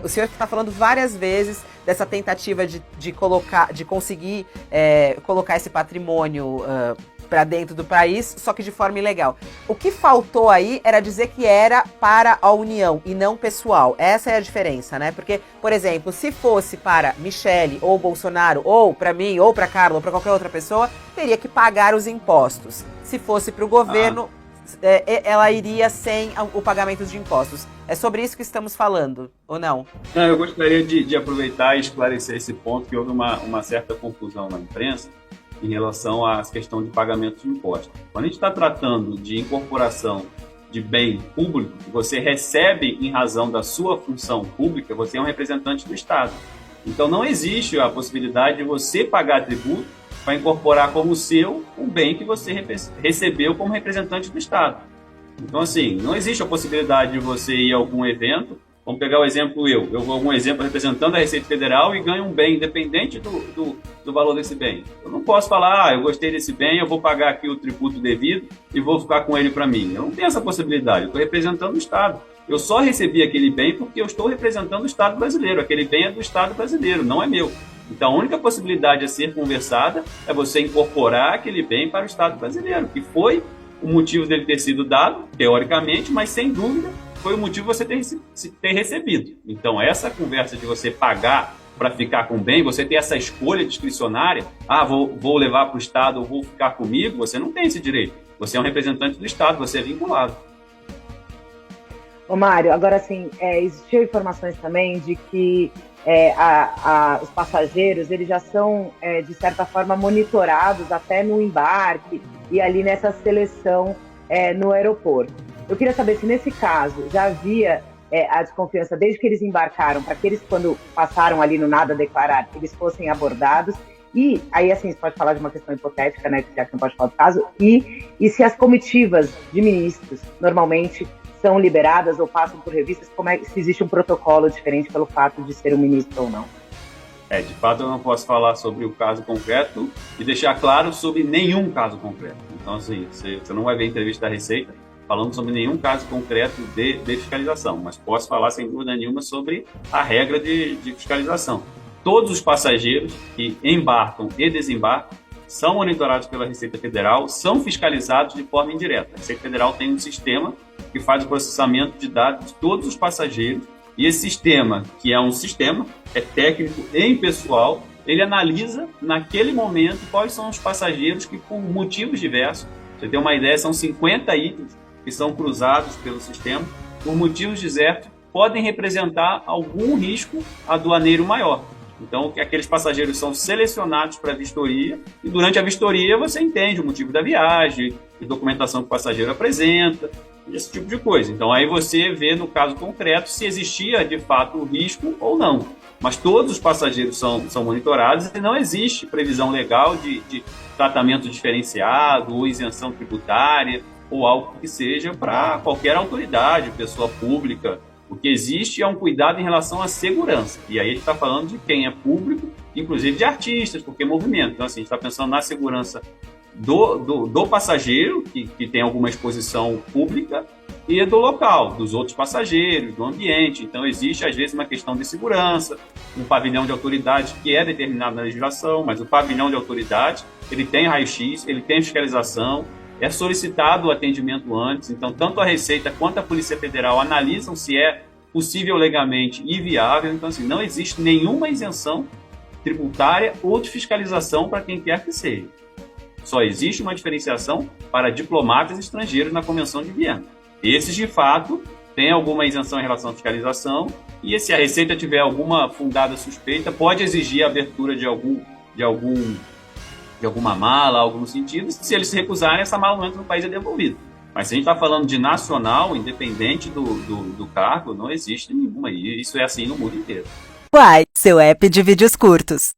O senhor está falando várias vezes dessa tentativa de conseguir colocar esse patrimônio para dentro do país, só que de forma ilegal. O que faltou aí era dizer que era para a União e não pessoal. Essa é a diferença, né? Porque, por exemplo, se fosse para Michele ou Bolsonaro, ou para mim, ou para Carla, ou para qualquer outra pessoa, teria que pagar os impostos. Se fosse para o governo, ela iria sem o pagamento de impostos. É sobre isso que estamos falando, ou não? Não, eu gostaria de aproveitar e esclarecer esse ponto, que houve uma certa confusão na imprensa em relação à questão de pagamento de impostos. Quando a gente está tratando de incorporação de bem público, que você recebe em razão da sua função pública, você é um representante do Estado. Então não existe a possibilidade de você pagar tributo para incorporar como seu um bem que você recebeu como representante do Estado. Então, assim, não existe a possibilidade de você ir a algum evento. Vamos pegar o exemplo eu vou a algum exemplo representando a Receita Federal e ganho um bem, independente do valor desse bem. Eu não posso falar, eu gostei desse bem, eu vou pagar aqui o tributo devido e vou ficar com ele para mim. Eu não tenho essa possibilidade, eu estou representando o Estado. Eu só recebi aquele bem porque eu estou representando o Estado brasileiro. Aquele bem é do Estado brasileiro, não é meu. Então, a única possibilidade a ser conversada é você incorporar aquele bem para o Estado brasileiro, que foi o motivo dele ter sido dado, teoricamente, mas sem dúvida foi o motivo de você ter recebido. Então, essa conversa de você pagar para ficar com o bem, você ter essa escolha discricionária, vou levar para o Estado ou vou ficar comigo, você não tem esse direito. Você é um representante do Estado, você é vinculado. Ô Mário, agora assim, existiam informações também de que os passageiros eles já são, de certa forma, monitorados até no embarque e ali nessa seleção no aeroporto. Eu queria saber se nesse caso já havia a desconfiança desde que eles embarcaram, para que eles, quando passaram ali no nada a declarar, eles fossem abordados. E aí, assim, você pode falar de uma questão hipotética, né, já que não pode falar do caso, e se as comitivas de ministros normalmente são liberadas ou passam por revistas, se existe um protocolo diferente pelo fato de ser um ministro ou não? De fato, eu não posso falar sobre o caso concreto e deixar claro sobre nenhum caso concreto. Então, assim, você não vai ver entrevista da Receita falando sobre nenhum caso concreto de fiscalização, mas posso falar sem dúvida nenhuma sobre a regra de fiscalização. Todos os passageiros que embarcam e desembarcam são monitorados pela Receita Federal, são fiscalizados de forma indireta. A Receita Federal tem um sistema que faz o processamento de dados de todos os passageiros, e esse sistema, que é um sistema, é técnico e impessoal, ele analisa naquele momento quais são os passageiros que, por motivos diversos, você tem uma ideia, são 50 itens que são cruzados pelo sistema, por motivos diversos, podem representar algum risco aduaneiro maior. Então, aqueles passageiros são selecionados para a vistoria e durante a vistoria você entende o motivo da viagem, a documentação que o passageiro apresenta, esse tipo de coisa. Então, aí você vê no caso concreto se existia de fato o risco ou não. Mas todos os passageiros são monitorados e não existe previsão legal de tratamento diferenciado ou isenção tributária ou algo que seja para qualquer autoridade, pessoa pública. O que existe é um cuidado em relação à segurança. E aí a gente está falando de quem é público, inclusive de artistas, porque é movimento. Então, assim, a gente está pensando na segurança do passageiro, que tem alguma exposição pública, e do local, dos outros passageiros, do ambiente. Então, existe, às vezes, uma questão de segurança, um pavilhão de autoridade que é determinado na legislação, mas o pavilhão de autoridade, ele tem raio-x, ele tem fiscalização, é solicitado o atendimento antes, então tanto a Receita quanto a Polícia Federal analisam se é possível legalmente e viável, então assim, não existe nenhuma isenção tributária ou de fiscalização para quem quer que seja. Só existe uma diferenciação para diplomatas estrangeiros na Convenção de Viena. Esses, de fato, têm alguma isenção em relação à fiscalização e se a Receita tiver alguma fundada suspeita, pode exigir a abertura de alguma mala, algo no sentido, se eles se recusarem, essa mala não entra no país e é devolvida. Mas se a gente está falando de nacional, independente do cargo, não existe nenhuma. E isso é assim no mundo inteiro. Uai, seu app de vídeos curtos.